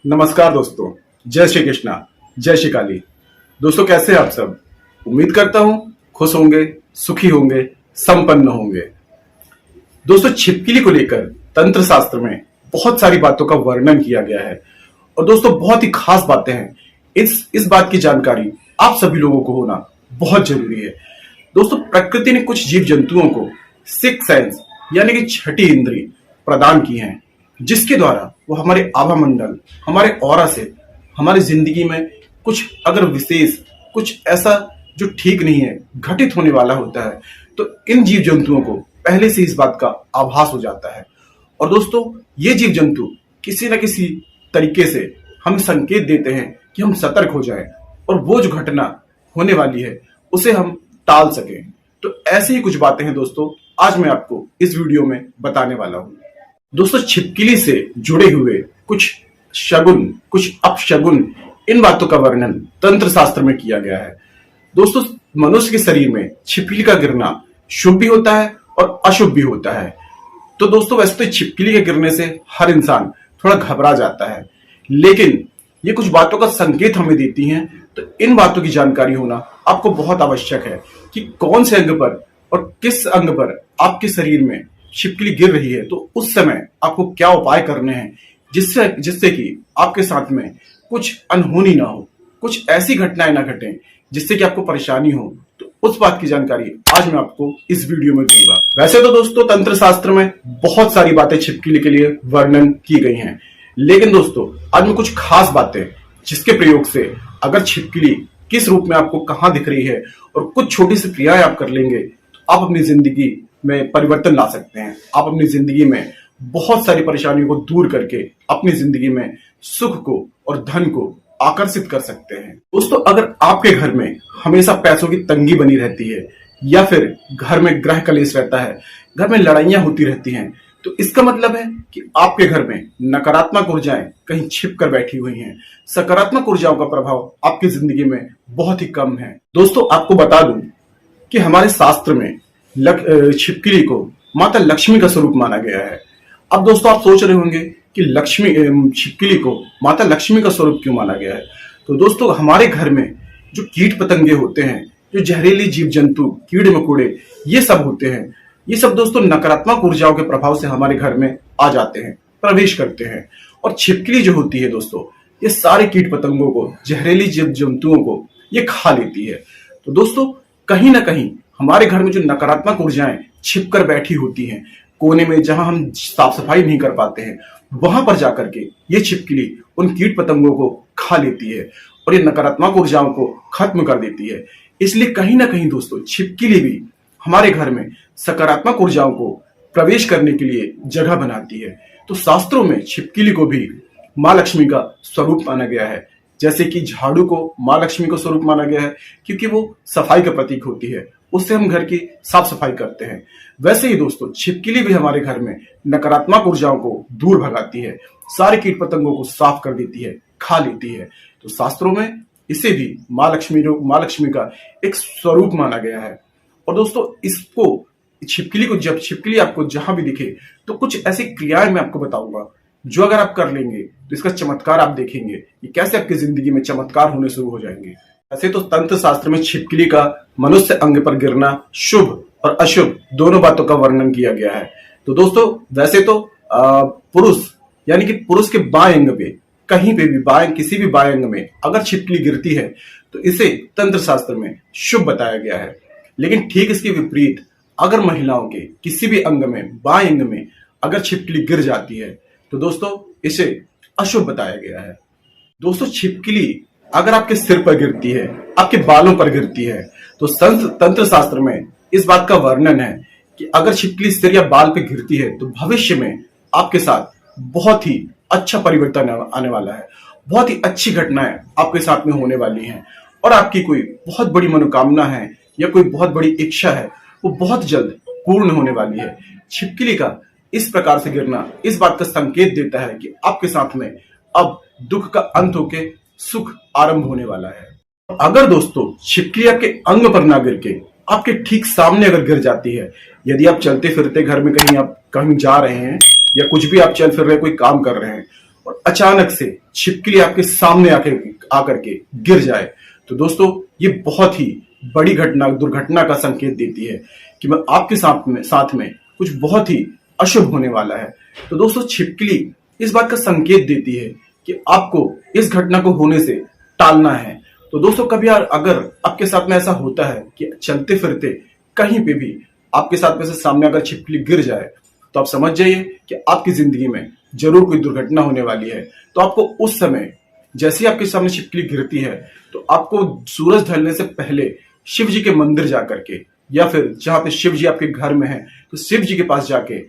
नमस्कार दोस्तों, जय श्री कृष्णा, जय श्री काली। दोस्तों कैसे हैं आप सब? उम्मीद करता हूं खुश होंगे, सुखी होंगे, संपन्न होंगे। दोस्तों छिपकली को लेकर तंत्र शास्त्र में बहुत सारी बातों का वर्णन किया गया है और दोस्तों बहुत ही खास बातें हैं। इस बात की जानकारी आप सभी लोगों को होना बहुत जरूरी है। दोस्तों प्रकृति ने कुछ जीव जंतुओं को सिक्स सेंस यानी कि छठी इंद्री प्रदान की है, जिसके द्वारा वो हमारे आभा मंडल, हमारे ऑरा से हमारी जिंदगी में कुछ अगर विशेष कुछ ऐसा जो ठीक नहीं है घटित होने वाला होता है तो इन जीव जंतुओं को पहले से इस बात का आभास हो जाता है। और दोस्तों ये जीव जंतु किसी न किसी तरीके से हमें संकेत देते हैं कि हम सतर्क हो जाएं और वो जो घटना होने वाली है उसे हम टाल सकें। तो ऐसी ही कुछ बातें हैं दोस्तों, आज मैं आपको इस वीडियो में बताने वाला हूं। दोस्तों छिपकली से जुड़े हुए कुछ शगुन, कुछ अपशगुन, इन बातों का वर्णन तंत्र शास्त्र में किया गया है। दोस्तों मनुष्य के शरीर में छिपकली का गिरना शुभ भी होता है और अशुभ भी होता है। तो दोस्तों वैसे तो छिपकली के गिरने से हर इंसान थोड़ा घबरा जाता है, लेकिन ये कुछ बातों का संकेत हमें देती हैं। तो इन बातों की जानकारी होना आपको बहुत आवश्यक है कि कौन से अंग पर और किस अंग पर आपके शरीर में छिपकली गिर रही है, तो उस समय आपको क्या उपाय करने हैं जिससे कि आपके साथ में कुछ अनहोनी ना हो, कुछ ऐसी घटनाएं ना घटें जिससे कि आपको परेशानी हो। तो उस बात की जानकारी आज मैं आपको इस वीडियो में दूंगा। वैसे तो दोस्तों तंत्र शास्त्र में बहुत सारी बातें छिपकली के लिए वर्णन की गई हैं, लेकिन दोस्तों आज मैं कुछ खास बातें जिसके प्रयोग से अगर छिपकली किस रूप में आपको कहां दिख रही है और कुछ छोटी सी क्रियाएं आप कर लेंगे तो आप अपनी जिंदगी में परिवर्तन ला सकते हैं। आप अपनी जिंदगी में बहुत सारी परेशानियों को दूर करके अपनी जिंदगी में सुख को और धन को आकर्षित कर सकते हैं। दोस्तों अगर आपके घर में हमेशा पैसों की तंगी बनी रहती है या फिर घर में ग्रह कलेश रहता है, घर में लड़ाइयां होती रहती हैं, तो इसका मतलब है कि आपके घर में नकारात्मक ऊर्जाएं कहीं छिप कर बैठी हुई हैं। सकारात्मक ऊर्जाओं का प्रभाव आपकी जिंदगी में बहुत ही कम है। दोस्तों आपको बता दूं कि हमारे शास्त्र में छिपकली को माता लक्ष्मी का स्वरूप माना गया है। अब दोस्तों आप सोच रहे होंगे कि छिपकली को माता लक्ष्मी का स्वरूप क्यों माना गया है। तो दोस्तों हमारे घर में जो कीट पतंगे होते हैं, जो जहरीली जीव जंतु, कीड़े मकोड़े, ये सब होते हैं, ये सब दोस्तों नकारात्मक ऊर्जाओं के प्रभाव से हमारे घर में आ जाते हैं, प्रवेश करते हैं। और छिपकली जो होती है दोस्तों, ये सारे कीट पतंगों को, जहरीली जीव जंतुओं को ये खा लेती है। तो दोस्तों कहीं ना कहीं हमारे घर में जो नकारात्मक ऊर्जाएं छिप कर बैठी होती हैं कोने में, जहां हम साफ सफाई नहीं कर पाते हैं, वहां पर जाकर के ये छिपकली उन कीट पतंगों को खा लेती है और ये नकारात्मक ऊर्जाओं को खत्म कर देती है। इसलिए कहीं ना कहीं दोस्तों छिपकली भी हमारे घर में सकारात्मक ऊर्जाओं को प्रवेश करने के लिए जगह बनाती है। तो शास्त्रों में छिपकली को भी माँ लक्ष्मी का स्वरूप माना गया है। जैसे कि झाड़ू को माँ लक्ष्मी का स्वरूप माना गया है क्योंकि वो सफाई का प्रतीक होती है, उससे हम घर की साफ सफाई करते हैं। वैसे ही दोस्तों छिपकली भी हमारे घर में नकारात्मक ऊर्जाओं को दूर भगाती है, सारे कीट पतंगों को साफ कर देती है, खा लेती है। तो शास्त्रों में इसे भी माँ लक्ष्मी का एक स्वरूप माना गया है। और दोस्तों इसको जब छिपकली आपको जहां भी दिखे तो कुछ ऐसी क्रियाएं मैं आपको बताऊंगा जो अगर आप कर लेंगे तो इसका चमत्कार आप देखेंगे कि कैसे आपकी जिंदगी में चमत्कार होने शुरू हो जाएंगे। ऐसे तो तंत्र शास्त्र में छिपकली का मनुष्य अंग पर गिरना शुभ और अशुभ दोनों बातों का वर्णन किया गया है। तो दोस्तों वैसे तो पुरुष यानी कि पुरुष के बाएं अंग पे कहीं पे भी किसी भी बाएं अंग में अगर छिपकली गिरती है तो इसे तंत्र शास्त्र में शुभ बताया गया है। लेकिन ठीक इसके विपरीत अगर महिलाओं के किसी भी अंग में, बाएं अंग में अगर छिपकली गिर जाती है तो दोस्तों इसे अशुभ बताया गया है। दोस्तों छिपकली अगर आपके सिर पर गिरती है, आपके बालों पर गिरती है, तो तंत्र शास्त्र में इस बात का वर्णन है कि अगर छिपकली सिर या बाल पे गिरती है तो भविष्य में आपके साथ बहुत ही अच्छा परिवर्तन आने वाला है, बहुत ही अच्छी घटनाएं आपके साथ में होने वाली हैं और आपकी कोई बहुत बड़ी मनोकामना है या कोई बहुत बड़ी इच्छा है वो बहुत जल्द पूर्ण होने वाली है। छिपकली का इस प्रकार से गिरना इस बात का संकेत देता है कि आपके साथ में अब दुख का अंत होके सुख आरंभ होने वाला है। अगर दोस्तों छिपकली आपके अंग पर ना गिर के आपके ठीक सामने अगर गिर जाती है, यदि आप चलते फिरते घर में कहीं आप कहीं जा रहे हैं या कुछ भी आप चल फिर रहे कोई काम कर रहे हैं और अचानक से छिपकली आपके सामने आकर के गिर जाए, तो दोस्तों ये बहुत ही बड़ी घटना, दुर्घटना का संकेत देती है कि मैं आपके साथ में कुछ बहुत ही अशुभ होने वाला है। तो दोस्तों छिपकली इस बात का संकेत देती है कि आपको इस घटना को होने से टालना है। तो दोस्तों कभी अगर आपके साथ में ऐसा होता है कि चलते फिरते कहीं पे भी आपके साथ में से सामने अगर छिपकली गिर जाए, तो आप समझ जाइए कि आपकी जिंदगी में जरूर कोई दुर्घटना होने वाली है। तो आपको उस समय जैसे ही आपके सामने छिपकली गिरती है, तो आपको सूरज ढलने से पहले शिव जी के मंदिर जाकर के, या फिर जहां पे शिव जी आपके घर में है, तो शिव जी के पास जाके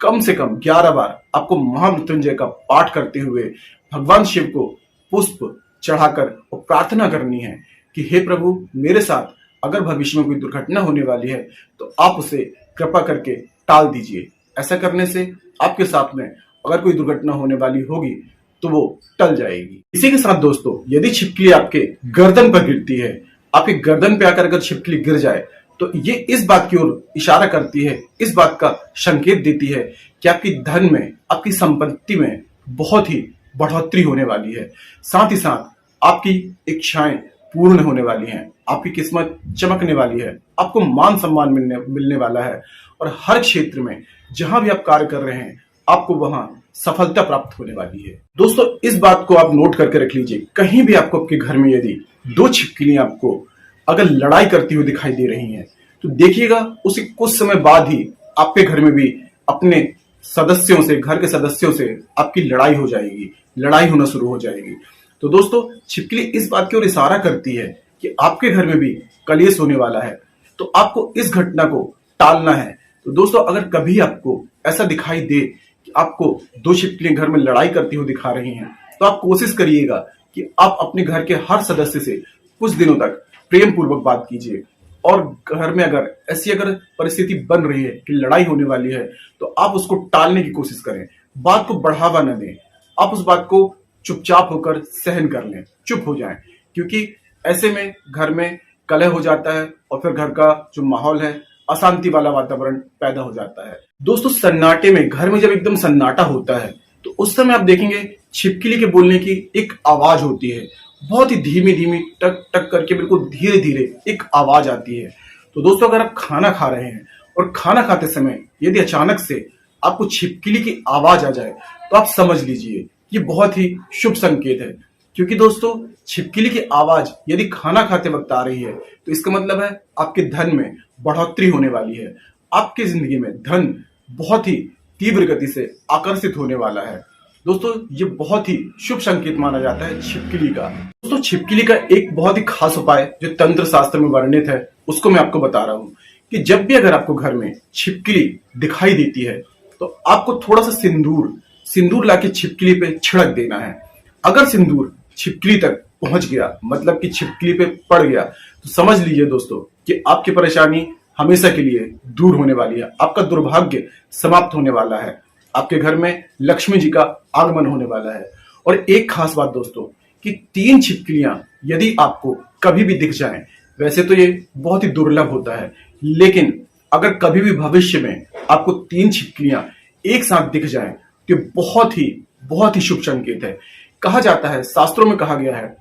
कम से कम 11 बार आपको महामृत्युंजय का पाठ करते हुए भगवान शिव को पुष्प चढ़ाकर और प्रार्थना करनी है कि हे प्रभु, मेरे साथ अगर भविष्य में कोई दुर्घटना होने वाली है तो आप उसे कृपा करके टाल दीजिए। ऐसा करने से आपके साथ में अगर कोई दुर्घटना होने वाली होगी तो वो टल जाएगी। इसी के साथ दोस्तों, यदि छिपकली आपके गर्दन पर गिरती है, आपके गर्दन पे आकर अगर छिपकली गिर जाए, तो ये इस बात की ओर इशारा करती है, इस बात का संकेत देती है कि आपकी धन में, आपकी संपत्ति में बहुत ही बढ़ोतरी होने वाली है। साथ ही साथ आपकी इच्छाएं पूर्ण होने वाली हैं, आपकी किस्मत चमकने वाली है, आपको मान सम्मान मिलने वाला है, और हर क्षेत्र में जहां भी आप कार्य कर रहे हैं आपको वहां सफलता प्राप्त होने वाली है। दोस्तों इस बात को आप नोट करके रख लीजिए, कहीं भी आपको आपके घर में यदि 2 छिपकलियां आपको अगर लड़ाई करती हुई दिखाई दे रही हैं, तो देखिएगा उसी कुछ समय बाद ही आपके घर में भी अपने सदस्यों से, घर के सदस्यों से आपकी लड़ाई हो जाएगी, लड़ाई होना शुरू हो जाएगी। तो दोस्तों छिपकली इस बात की ओर इशारा करती है कि आपके घर में भी कलेश होने वाला है, तो आपको इस घटना को टालना है। तो दोस्तों अगर कभी आपको ऐसा दिखाई दे कि आपको 2 छिपकलियां घर में लड़ाई करती हुई दिखा रही हैं, तो आप कोशिश करिएगा कि आप अपने घर के हर सदस्य से कुछ दिनों तक प्रेम पूर्वक बात कीजिए, और घर में अगर ऐसी परिस्थिति बन रही है कि लड़ाई होने वाली है, तो आप उसको टालने की कोशिश करें, बात को बढ़ावा न दें, आप उस बात को चुपचाप होकर सहन कर लें, चुप हो जाएं, क्योंकि ऐसे में घर में कलह हो जाता है और फिर घर का जो माहौल है, अशांति वाला वातावरण पैदा हो जाता है। दोस्तों सन्नाटे में, घर में जब एकदम सन्नाटा होता है, तो उस समय आप देखेंगे छिपकली के बोलने की एक आवाज होती है, बहुत ही धीमी धीमी, टक टक करके बिल्कुल धीरे धीरे एक आवाज आती है। तो दोस्तों अगर आप खाना खा रहे हैं और खाना खाते समय यदि अचानक से आपको छिपकली की आवाज आ जाए, तो आप समझ लीजिए ये बहुत ही शुभ संकेत है, क्योंकि दोस्तों छिपकली की आवाज यदि खाना खाते वक्त आ रही है, तो इसका मतलब है आपके धन में बढ़ोतरी होने वाली है, आपकी जिंदगी में धन बहुत ही तीव्र गति से आकर्षित होने वाला है। दोस्तों ये बहुत ही शुभ संकेत माना जाता है छिपकली का। दोस्तों छिपकली का एक बहुत ही खास उपाय जो तंत्र शास्त्र में वर्णित है, उसको मैं आपको बता रहा हूँ कि जब भी अगर आपको घर में छिपकली दिखाई देती है, तो आपको थोड़ा सा सिंदूर लाके छिपकली पे छिड़क देना है। अगर सिंदूर छिपकली तक पहुंच गया, मतलब कि छिपकली पे पड़ गया, तो समझ लीजिए दोस्तों कि आपकी परेशानी हमेशा के लिए दूर होने वाली है, आपका दुर्भाग्य समाप्त होने वाला है, आपके घर में लक्ष्मी जी का आगमन होने वाला है। और एक खास बात दोस्तों कि 3 छिपकलियां यदि आपको कभी भी दिख जाएं, वैसे तो ये बहुत ही दुर्लभ होता है, लेकिन अगर कभी भी भविष्य में आपको 3 छिपकलियां एक साथ दिख जाएं, तो बहुत ही शुभ संकेत है। कहा जाता है, शास्त्रों में कहा गया है,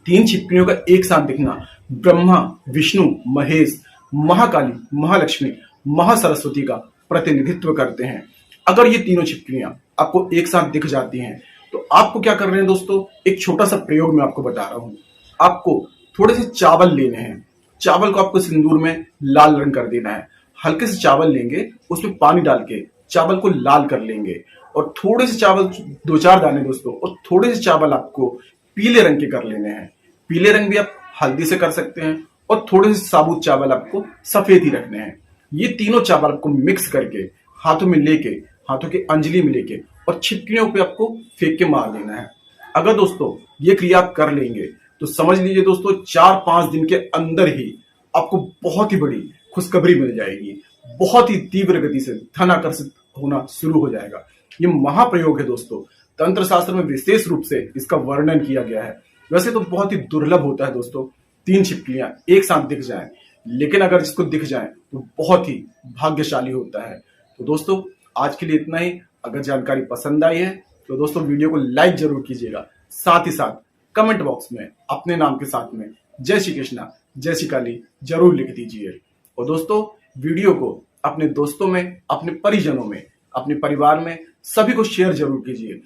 3 छिपकलियों का एक साथ दिखना ब्रह्मा, विष्णु, महेश, महाकाली, महालक्ष्मी, महासरस्वती का प्रतिनिधित्व करते हैं। अगर ये तीनों छिपकलियां आपको एक साथ दिख जाती हैं, तो आपको क्या कर रहे हैं दोस्तों, एक छोटा सा प्रयोग मैं आपको बता रहा हूं। आपको थोड़े से चावल लेने हैं, चावल को आपको सिंदूर में लाल रंग कर देना है। हल्के से चावल लेंगे, उसमें पानी डाल के चावल को लाल कर लेंगे, और थोड़े से चावल, 2-4 दाने दोस्तों, और थोड़े से चावल आपको पीले रंग के कर लेने हैं। पीले रंग भी आप हल्दी से कर सकते हैं, और थोड़े से साबुत चावल आपको सफेद ही रखने हैं। ये तीनों चावल आपको मिक्स करके हाथों में लेके, हाथों की अंजलि में लेके, और छिपकलियों पे आपको फेंक के मार देना है। अगर दोस्तों ये क्रिया आप कर लेंगे, तो समझ लीजिए दोस्तों 4-5 दिन के अंदर ही आपको बहुत ही बड़ी खुशखबरी मिल जाएगी, बहुत ही तीव्र गति से धन आकर्षित होना शुरू हो जाएगा। ये महाप्रयोग है दोस्तों, तंत्र शास्त्र में विशेष रूप से इसका वर्णन किया गया है। वैसे तो बहुत ही दुर्लभ होता है दोस्तों 3 छिपकलियां एक साथ दिख जाएं, लेकिन अगर जिसको दिख जाएं तो बहुत ही भाग्यशाली होता है। तो दोस्तों आज के लिए इतना ही। अगर जानकारी पसंद आई है तो दोस्तों वीडियो को लाइक जरूर कीजिएगा, साथ ही साथ कमेंट बॉक्स में अपने नाम के साथ में जय श्री कृष्णा जय श्री काली जरूर लिख दीजिए। और दोस्तों वीडियो को अपने दोस्तों में, अपने परिजनों में, अपने परिवार में सभी को शेयर जरूर कीजिए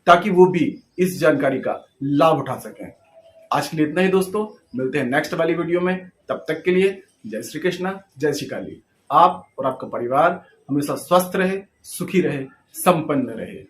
ताकि वो भी इस जानकारी का लाभ उठा सकें। आज के लिए इतना ही दोस्तों, मिलते हैं नेक्स्ट वाली वीडियो में। तब तक के लिए जय श्री कृष्णा जय श्री काली। आप और आपका परिवार हमेशा स्वस्थ रहे, सुखी रहे, संपन्न रहे।